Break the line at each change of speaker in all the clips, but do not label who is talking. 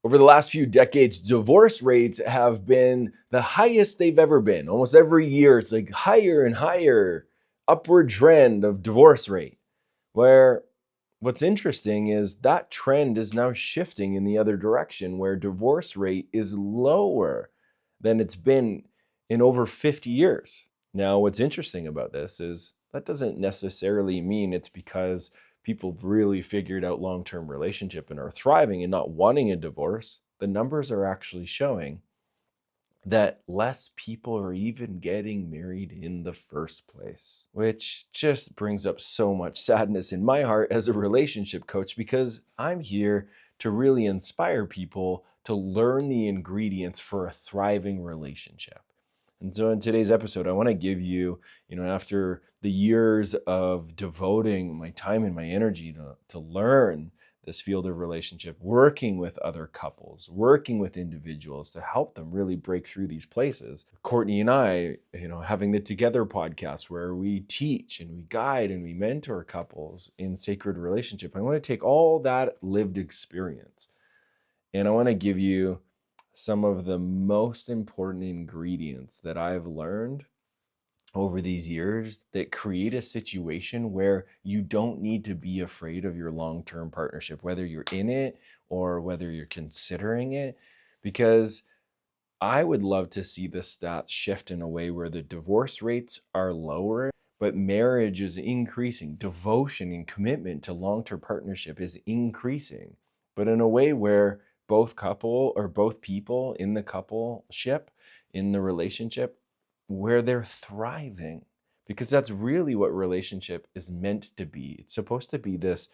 Over the last few decades, divorce rates have been the highest they've ever been. Almost every year, it's like higher and higher upward trend of divorce rate. Where what's interesting is that trend is now shifting in the other direction, where divorce rate is lower than it's been in over 50 years. Now, what's interesting about this is that doesn't necessarily mean it's because people have really figured out long-term relationship and are thriving and not wanting a divorce. The numbers are actually showing that less people are even getting married in the first place, which just brings up so much sadness in my heart as a relationship coach, because I'm here to really inspire people to learn the ingredients for a thriving relationship. And so in today's episode, I want to give you, after the years of devoting my time and my energy to learn this field of relationship, working with other couples, working with individuals to help them really break through these places. Courtney and I, having the Together podcast where we teach and we guide and we mentor couples in sacred relationship. I want to take all that lived experience and I want to give you some of the most important ingredients that I've learned over these years that create a situation where you don't need to be afraid of your long-term partnership, whether you're in it or whether you're considering it, because I would love to see the stats shift in a way where the divorce rates are lower, but marriage is increasing. Devotion and commitment to long-term partnership is increasing, but in a way where both couple or both people in the coupleship, in the relationship, where they're thriving. Because that's really what relationship is meant to be. It's supposed to be this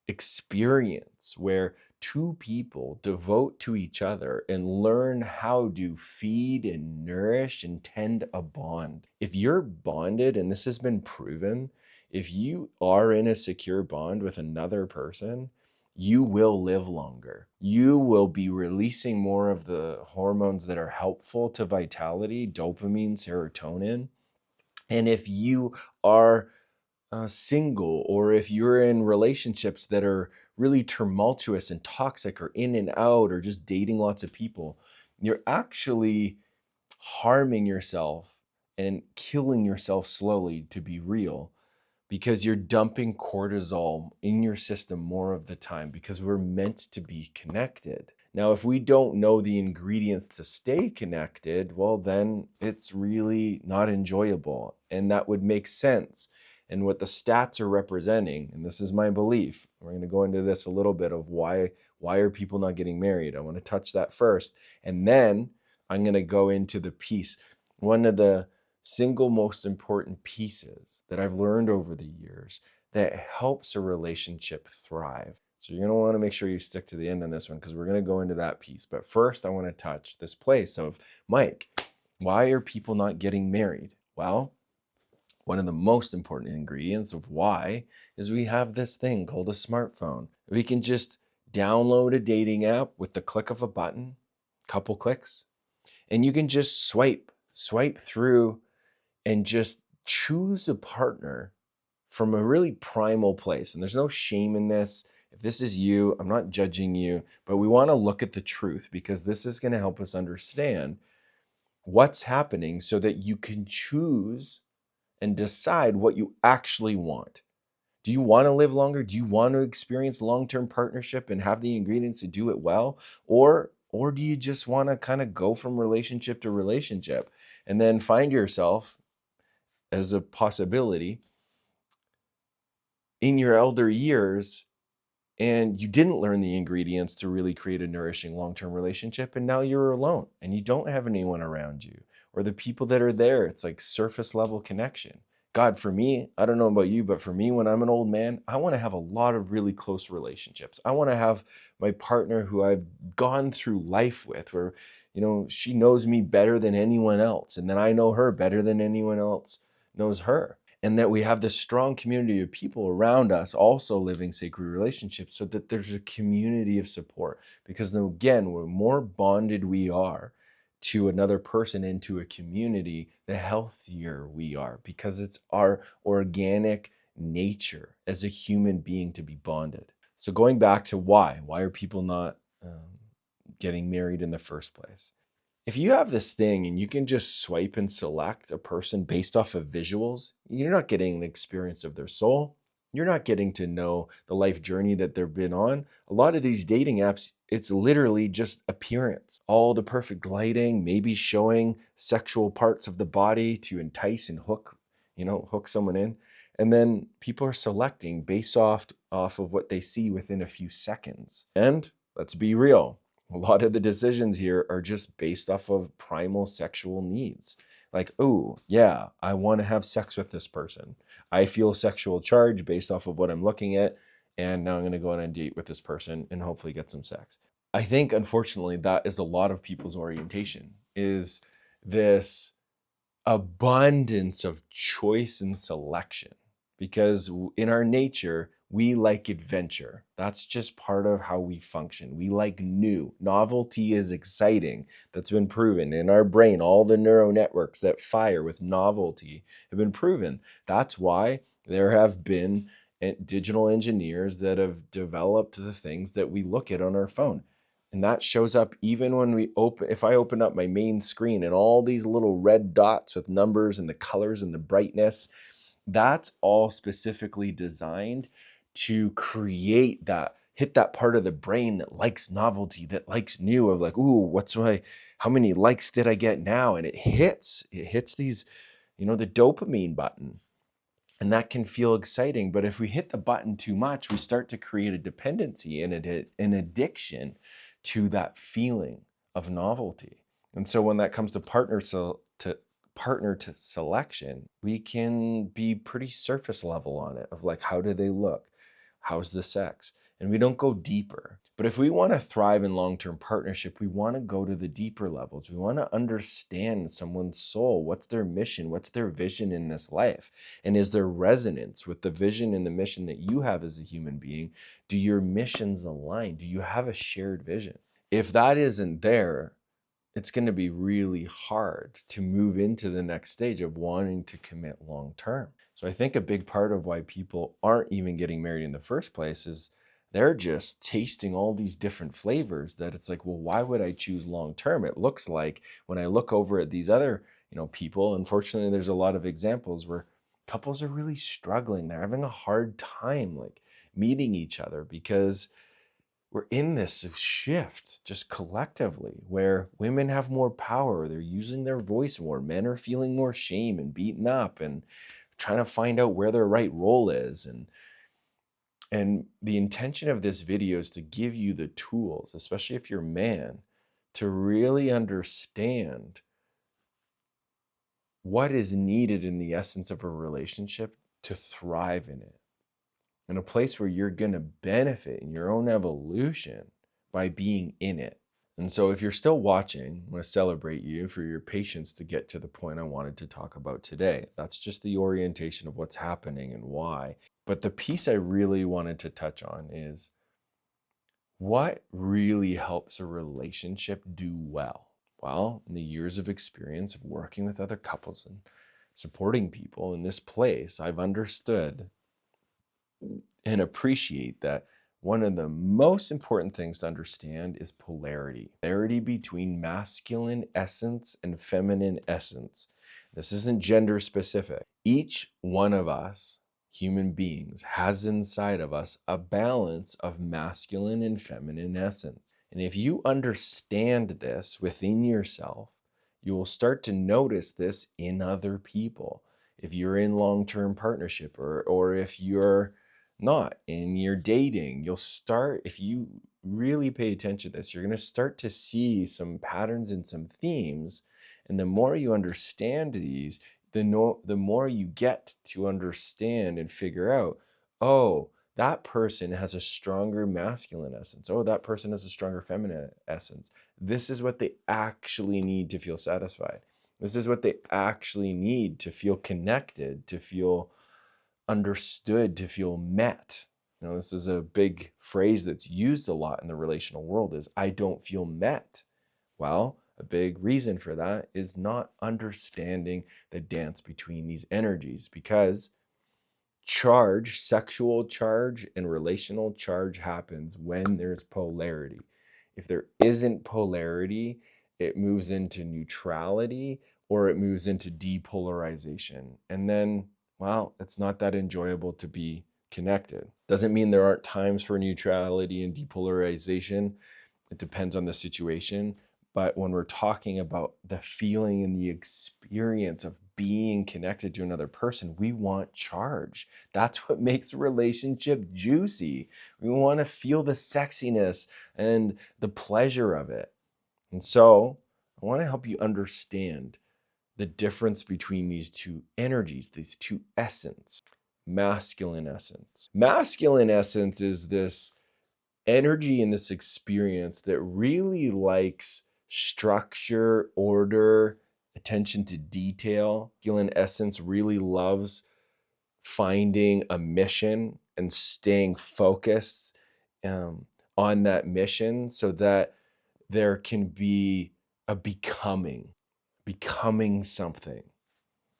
experience where two people devote to each other and learn how to feed and nourish and tend a bond. If you're bonded, and this has been proven, if you are in a secure bond with another person, you will live longer. You will be releasing more of the hormones that are helpful to vitality, dopamine, serotonin. And if you are single, or if you're in relationships that are really tumultuous and toxic, or in and out, or just dating lots of people, you're actually harming yourself and killing yourself slowly, to be real, because you're dumping cortisol in your system more of the time, because we're meant to be connected. Now, if we don't know the ingredients to stay connected, well, then it's really not enjoyable. And that would make sense. And what the stats are representing, and this is my belief, we're going to go into this a little bit of why are people not getting married. I want to touch that first. And then I'm going to go into the piece. One of the single most important pieces that I've learned over the years that helps a relationship thrive. So you're going to want to make sure you stick to the end on this one, because we're going to go into that piece. But first, I want to touch this place of, Mike, why are people not getting married? Well, one of the most important ingredients of why is we have this thing called a smartphone. We can just download a dating app with the click of a button, couple clicks, and you can just swipe through and just choose a partner from a really primal place. And there's no shame in this. If this is you, I'm not judging you, but we want to look at the truth, because this is going to help us understand what's happening so that you can choose and decide what you actually want. Do you want to live longer? Do you want to experience long-term partnership and have the ingredients to do it well? Or do you just want to kind of go from relationship to relationship and then find yourself, as a possibility, in your elder years, and you didn't learn the ingredients to really create a nourishing long-term relationship, and now you're alone and you don't have anyone around you, or the people that are there, it's like surface level connection. God, for me, I don't know about you, but for me, when I'm an old man, I want to have a lot of really close relationships. I want to have my partner who I've gone through life with, where she knows me better than anyone else, and then I know her better than anyone else knows her, and that we have this strong community of people around us also living sacred relationships, so that there's a community of support. Because then again, the more bonded we are to another person and to a community, the healthier we are, because it's our organic nature as a human being to be bonded. So going back to why are people not getting married in the first place. If you have this thing and you can just swipe and select a person based off of visuals, you're not getting the experience of their soul. You're not getting to know the life journey that they've been on. A lot of these dating apps, it's literally just appearance. All the perfect lighting, maybe showing sexual parts of the body to entice and hook someone in. And then people are selecting based off of what they see within a few seconds. And let's be real, a lot of the decisions here are just based off of primal sexual needs. Like, oh, yeah, I want to have sex with this person. I feel sexual charge based off of what I'm looking at. And now I'm going to go on a date with this person and hopefully get some sex. I think, unfortunately, that is a lot of people's orientation, is this abundance of choice and selection, because in our nature we like adventure. That's just part of how we function. We like new. Novelty is exciting. That's been proven in our brain. All the neural networks that fire with novelty have been proven. That's why there have been digital engineers that have developed the things that we look at on our phone. And that shows up even when if I open up my main screen and all these little red dots with numbers and the colors and the brightness, that's all specifically designed to hit that part of the brain that likes novelty, that likes new, of like, ooh, how many likes did I get now? And it hits these, the dopamine button. And that can feel exciting. But if we hit the button too much, we start to create a dependency and an addiction to that feeling of novelty. And so when that comes to partner to selection, we can be pretty surface level on it, of like, how do they look? How's the sex? And we don't go deeper. But if we want to thrive in long-term partnership, we want to go to the deeper levels. We want to understand someone's soul. What's their mission? What's their vision in this life? And is there resonance with the vision and the mission that you have as a human being? Do your missions align? Do you have a shared vision? If that isn't there, it's going to be really hard to move into the next stage of wanting to commit long term. So I think a big part of why people aren't even getting married in the first place is they're just tasting all these different flavors, that it's like, well, why would I choose long term? It looks like when I look over at these other, people, unfortunately, there's a lot of examples where couples are really struggling. They're having a hard time like meeting each other, because we're in this shift just collectively where women have more power. They're using their voice more. Men are feeling more shame and beaten up and trying to find out where their right role is. And the intention of this video is to give you the tools, especially if you're a man, to really understand what is needed in the essence of a relationship to thrive in it, in a place where you're going to benefit in your own evolution by being in it. And so if you're still watching, I want to celebrate you for your patience to get to the point I wanted to talk about today. That's just the orientation of what's happening and why. But the piece I really wanted to touch on is what really helps a relationship do well. Well, in the years of experience of working with other couples and supporting people in this place, I've understood and appreciate that one of the most important things to understand is polarity between masculine essence and feminine essence. This isn't gender specific. Each one of us, human beings, has inside of us a balance of masculine and feminine essence. And if you understand this within yourself, you will start to notice this in other people. If you're in long-term partnership, or if you're not in your dating, if you really pay attention to this, you're going to start to see some patterns and some themes. And the more you understand these, the more you get to understand and figure out, oh, that person has a stronger masculine essence. Oh, that person has a stronger feminine essence. This is what they actually need to feel satisfied. This is what they actually need to feel connected, to feel understood, to feel met. This is a big phrase that's used a lot in the relational world, is I don't feel met. Well, a big reason for that is not understanding the dance between these energies, because sexual charge and relational charge happens when there's polarity. If there isn't polarity, it moves into neutrality or it moves into depolarization. And then, well, it's not that enjoyable to be connected. Doesn't mean there aren't times for neutrality and depolarization. It depends on the situation. But when we're talking about the feeling and the experience of being connected to another person, we want charge. That's what makes a relationship juicy. We want to feel the sexiness and the pleasure of it. And so I want to help you understand the difference between these two energies, these two essence. Masculine essence. Masculine essence is this energy in this experience that really likes structure, order, attention to detail. Masculine essence really loves finding a mission and staying focused on that mission so that there can be a becoming something,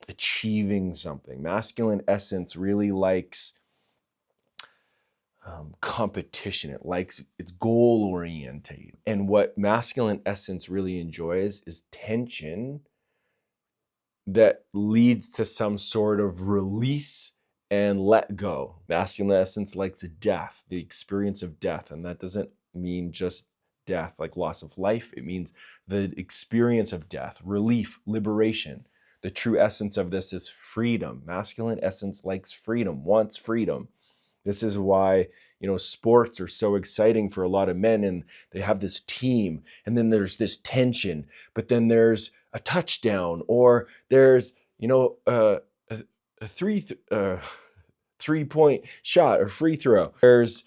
achieving something. Masculine essence really likes competition. It's goal oriented. And what masculine essence really enjoys is tension that leads to some sort of release and let go. Masculine essence likes death, the experience of death. And that doesn't mean just death, like loss of life. It means the experience of death, relief, liberation. The true essence of this is freedom. Masculine essence likes freedom, wants freedom. This is why, sports are so exciting for a lot of men, and they have this team, and then there's this tension, but then there's a touchdown, or there's, a, a 3-point shot or free throw. There's,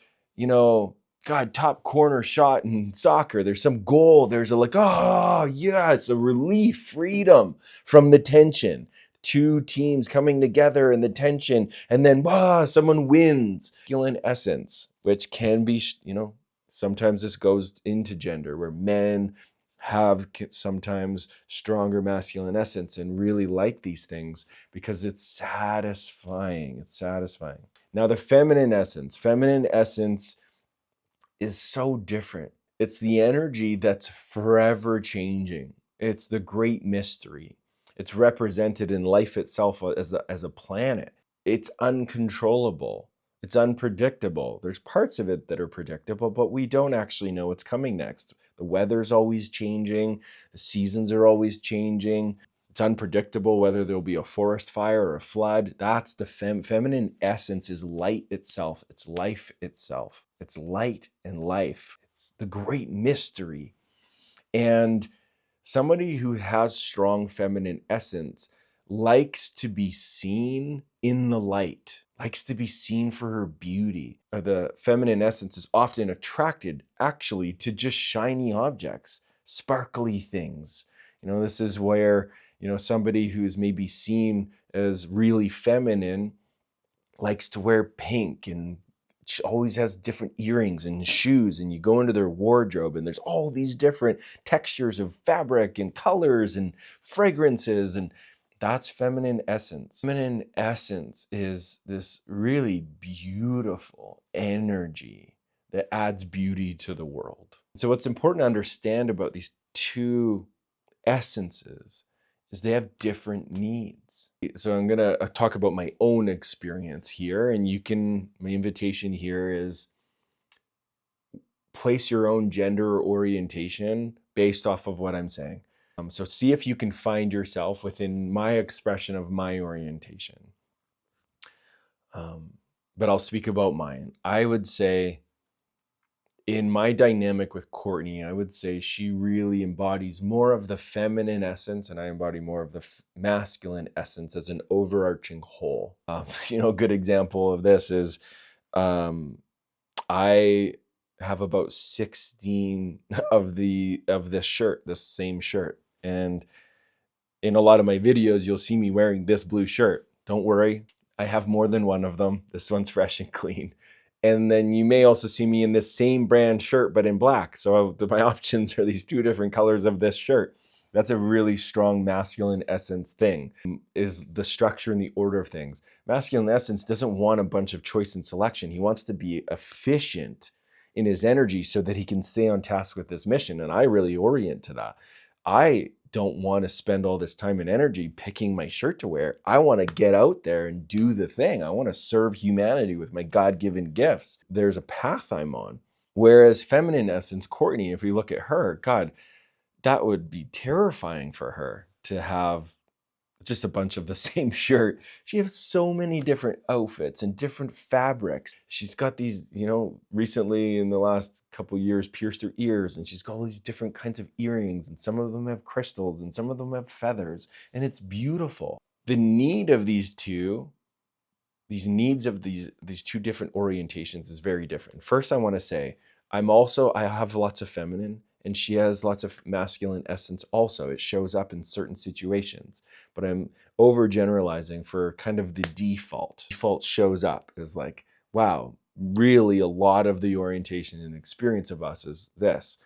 God, top corner shot in soccer. There's some goal. There's oh, yeah, it's a relief, freedom from the tension. Two teams coming together and the tension, and then someone wins. Masculine essence, which can be, sometimes this goes into gender, where men have sometimes stronger masculine essence and really like these things because it's satisfying. It's satisfying. Now, the feminine essence is so different. It's the energy that's forever changing. It's the great mystery. It's represented in life itself as a planet. It's uncontrollable. It's unpredictable. There's parts of it that are predictable, but we don't actually know what's coming next. The weather's always changing. The seasons are always changing. It's unpredictable whether there'll be a forest fire or a flood. That's the feminine essence is light itself. It's life itself. It's light and life. It's the great mystery. And somebody who has strong feminine essence likes to be seen in the light, likes to be seen for her beauty. The feminine essence is often attracted actually to just shiny objects, sparkly things. This is where, somebody who's maybe seen as really feminine likes to wear pink, and she always has different earrings and shoes, and you go into their wardrobe and there's all these different textures of fabric and colors and fragrances, and that's feminine essence. Feminine essence is this really beautiful energy that adds beauty to the world. So what's important to understand about these two essences is they have different needs. So I'm going to talk about my own experience here, and my invitation here is place your own gender orientation based off of what I'm saying. So see if you can find yourself within my expression of my orientation. But I'll speak about mine. I would say in my dynamic with Courtney, I would say she really embodies more of the feminine essence, and I embody more of the masculine essence as an overarching whole. A good example of this is I have about 16 of this same shirt, and in a lot of my videos, you'll see me wearing this blue shirt. Don't worry, I have more than one of them. This one's fresh and clean. And then you may also see me in this same brand shirt, but in black. So my options are these two different colors of this shirt. That's a really strong masculine essence thing, is the structure and the order of things. Masculine essence doesn't want a bunch of choice and selection. He wants to be efficient in his energy so that he can stay on task with this mission. And I really orient to that. I don't want to spend all this time and energy picking my shirt to wear. I want to get out there and do the thing. I want to serve humanity with my God-given gifts. There's a path I'm on. Whereas feminine essence, Courtney, if we look at her, God, that would be terrifying for her to have just a bunch of the same shirt. She has so many different outfits and different fabrics. She's got these, recently in the last couple years, pierced her ears, and she's got all these different kinds of earrings, and some of them have crystals and some of them have feathers, and it's beautiful. The need of these needs of these two different orientations is very different. First, I want to say I have lots of feminine and she has lots of masculine essence also. It shows up in certain situations, but I'm overgeneralizing for kind of the default. Default shows up as like, wow, really a lot of the orientation and experience of us is this.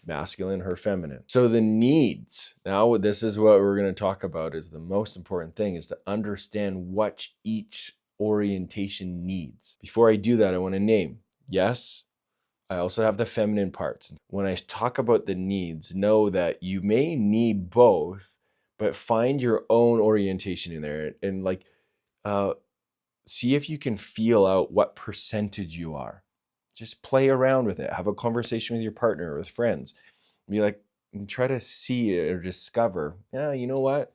Masculine, her feminine. So the needs, now this is what we're going to talk about, is the most important thing, is to understand what each orientation needs. Before I do that, I want to name, yes, I also have the feminine parts. When I talk about the needs, know that you may need both, but find your own orientation in there and see if you can feel out what percentage you are. Just play around with it. Have a conversation with your partner or with friends. Be like, and try to see it or discover, yeah, you know what?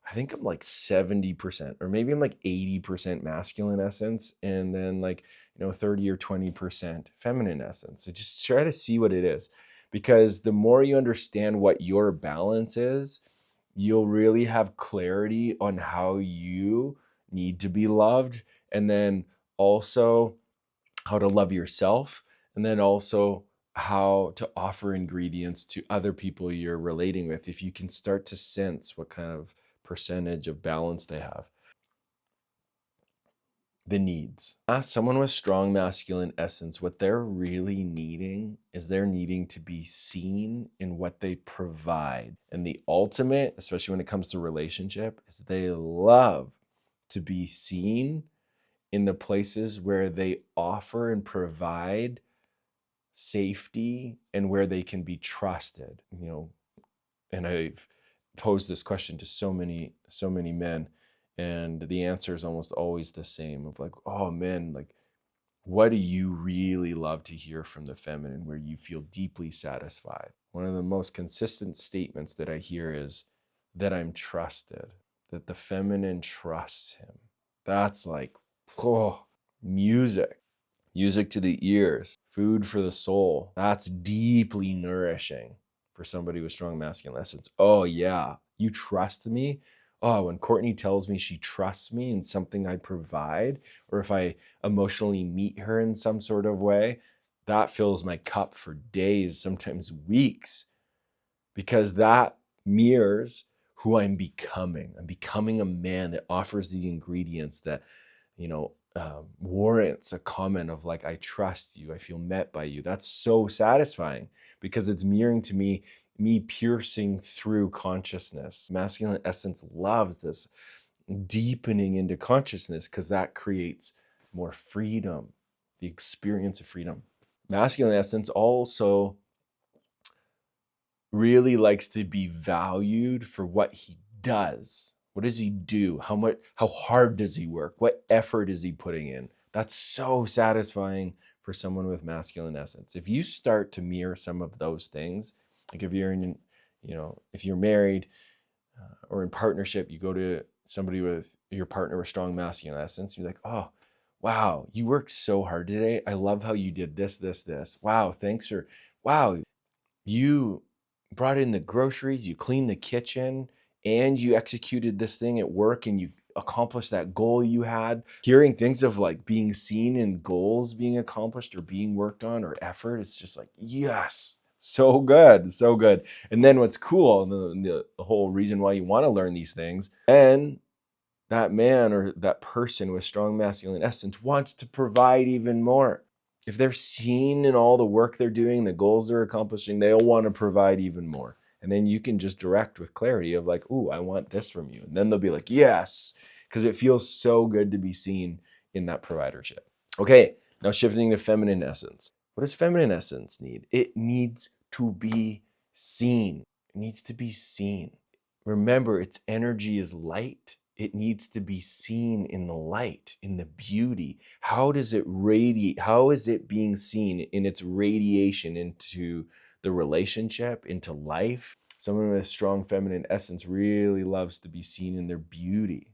I think I'm like 70%, or maybe I'm like 80% masculine essence, and then 30 or 20% feminine essence. So just try to see what it is. Because the more you understand what your balance is, you'll really have clarity on how you need to be loved, and then also how to love yourself, and then also how to offer ingredients to other people you're relating with, if you can start to sense what kind of percentage of balance they have. The needs. Ask someone with strong masculine essence what they're really needing is they're needing to be seen in what they provide. And the ultimate, especially when it comes to relationship, is they love to be seen in the places where they offer and provide safety and where they can be trusted. And I've posed this question to so many men, and the answer is almost always the same, of like, oh man, like, what do you really love to hear from the feminine where you feel deeply satisfied? One of the most consistent statements that I hear is that I'm trusted, that the feminine trusts him. That's like, oh, music to the ears, food for the soul. That's deeply nourishing for somebody with strong masculine essence. Oh yeah, you trust me? Oh, when Courtney tells me she trusts me in something I provide, or if I emotionally meet her in some sort of way, that fills my cup for days, sometimes weeks, because that mirrors who I'm becoming. I'm becoming a man that offers the ingredients that, warrants a comment of like, I trust you, I feel met by you. That's so satisfying because it's mirroring to me piercing through consciousness. Masculine essence loves this deepening into consciousness because that creates more freedom, the experience of freedom. Masculine essence also really likes to be valued for what he does. What does he do? How hard does he work? What effort is he putting in? That's so satisfying for someone with masculine essence. If you start to mirror some of those things, like if you're if you're married or in partnership, you go to somebody with your partner with strong masculine essence, you're like, oh, wow, you worked so hard today. I love how you did this, this, this. Wow, thanks for, wow, you brought in the groceries, you cleaned the kitchen, and you executed this thing at work and you accomplished that goal you had. Hearing things of like being seen in goals being accomplished or being worked on or effort, it's just like, yes, so good, so good. And then what's cool, the whole reason why you want to learn these things, and that man or that person with strong masculine essence wants to provide even more. If they're seen in all the work they're doing, the goals they're accomplishing, they'll want to provide even more. And then you can just direct with clarity of like, ooh, I want this from you. And then they'll be like, yes, because it feels so good to be seen in that providership. Okay, now shifting to feminine essence. What does feminine essence need? It needs to be seen. It needs to be seen. Remember, its energy is light. It needs to be seen in the light, in the beauty. How does it radiate? How is it being seen in its radiation into the relationship, into life? Someone with a strong feminine essence really loves to be seen in their beauty.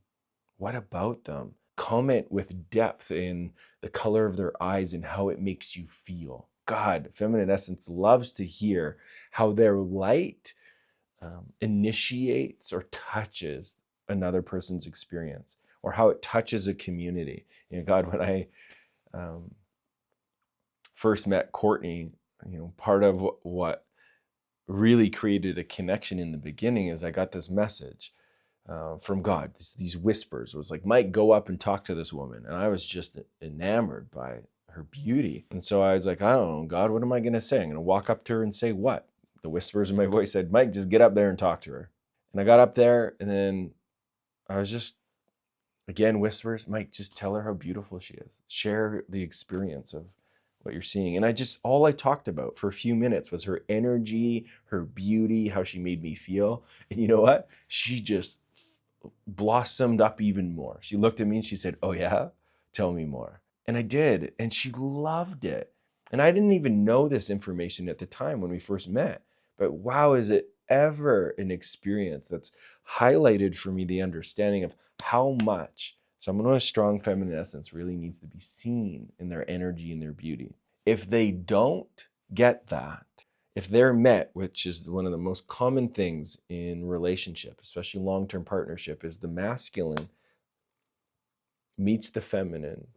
What about them? Comment with depth in the color of their eyes and how it makes you feel. God, feminine essence loves to hear how their light initiates or touches another person's experience, or how it touches a community. God, when I first met Courtney, part of what really created a connection in the beginning is I got this message from God. These whispers. It was like, Mike, go up and talk to this woman. And I was just enamored by her beauty. And so I was like, I don't know, God, what am I going to say? I'm going to walk up to her and say what? The whispers in my voice said, Mike, just get up there and talk to her. And I got up there, and then I was just, again, whispers, Mike, just tell her how beautiful she is. Share the experience of what you're seeing. And all I talked about for a few minutes was her energy, her beauty, how she made me feel. And you know what? She just blossomed up even more. She looked at me and she said, oh yeah, tell me more. And I did. And she loved it. And I didn't even know this information at the time when we first met. But wow, is it ever an experience that's highlighted for me the understanding of how much someone with a strong feminine essence really needs to be seen in their energy and their beauty. If they don't get that, if they're met, which is one of the most common things in relationship, especially long-term partnership, is the masculine meets the feminine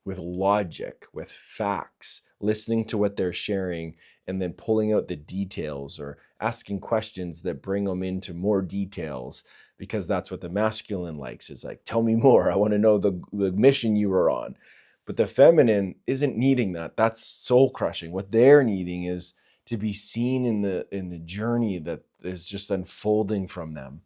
with logic, with facts, listening to what they're sharing, and then pulling out the details or asking questions that bring them into more details, because that's what the masculine likes. Is like, tell me more. I want to know the mission you were on. But the feminine isn't needing that. That's soul crushing. What they're needing is to be seen in the journey that is just unfolding from them,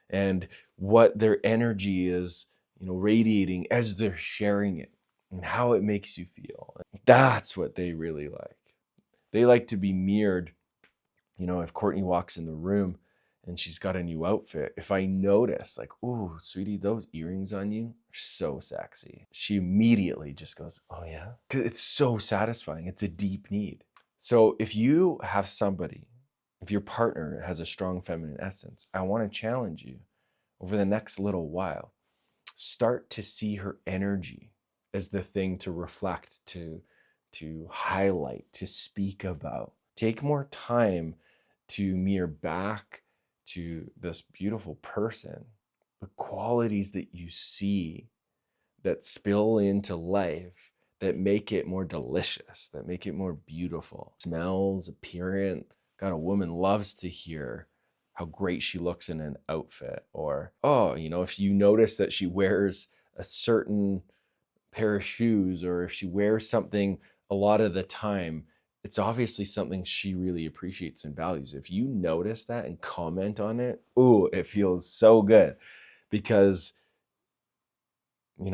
and what their energy is, radiating as they're sharing it, and how it makes you feel. That's what they really like. They like to be mirrored. If Courtney walks in the room and she's got a new outfit, if I notice, like, ooh, sweetie, those earrings on you are so sexy, she immediately just goes, oh yeah, because it's so satisfying. It's a deep need. So if you have somebody, if your partner has a strong feminine essence, I want to challenge you over the next little while. Start to see her energy as the thing to reflect, to highlight, to speak about. Take more time to mirror back to this beautiful person the qualities that you see that spill into life, that make it more delicious, that make it more beautiful. Smells, appearance. God, a woman loves to hear how great she looks in an outfit. Or, oh, if you notice that she wears a certain pair of shoes, or if she wears something a lot of the time, it's obviously something she really appreciates and values. If you notice that and comment on it, ooh, it feels so good, because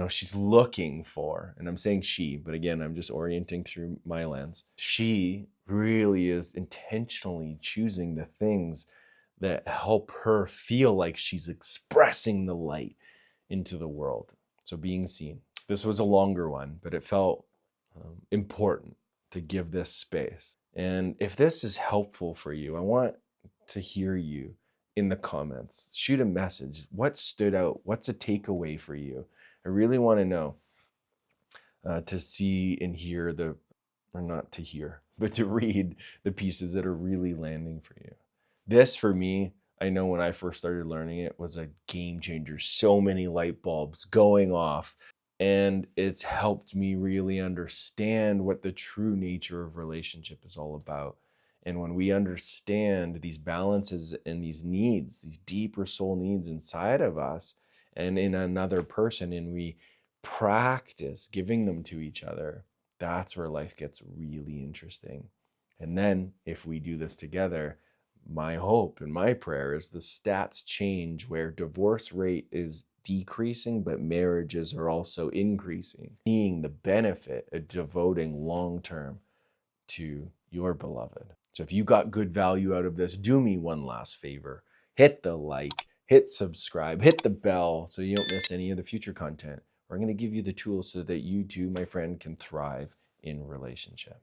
she's looking for, and I'm saying she, but again, I'm just orienting through my lens. She really is intentionally choosing the things that help her feel like she's expressing the light into the world. So being seen. This was a longer one, but it felt important to give this space. And if this is helpful for you, I want to hear you in the comments. Shoot a message. What stood out? What's a takeaway for you? I really want to know, to see and hear or not to hear, but to read the pieces that are really landing for you. This, for me, I know when I first started learning it, was a game changer. So many light bulbs going off. And it's helped me really understand what the true nature of relationship is all about. And when we understand these balances and these needs, these deeper soul needs inside of us and in another person, and we practice giving them to each other, that's where life gets really interesting. And then if we do this together, my hope and my prayer is the stats change, where divorce rate is decreasing, but marriages are also increasing. Seeing the benefit of devoting long term to your beloved. So if you got good value out of this, do me one last favor. Hit the like, hit subscribe, hit the bell so you don't miss any of the future content. We're going to give you the tools so that you too, my friend, can thrive in relationship.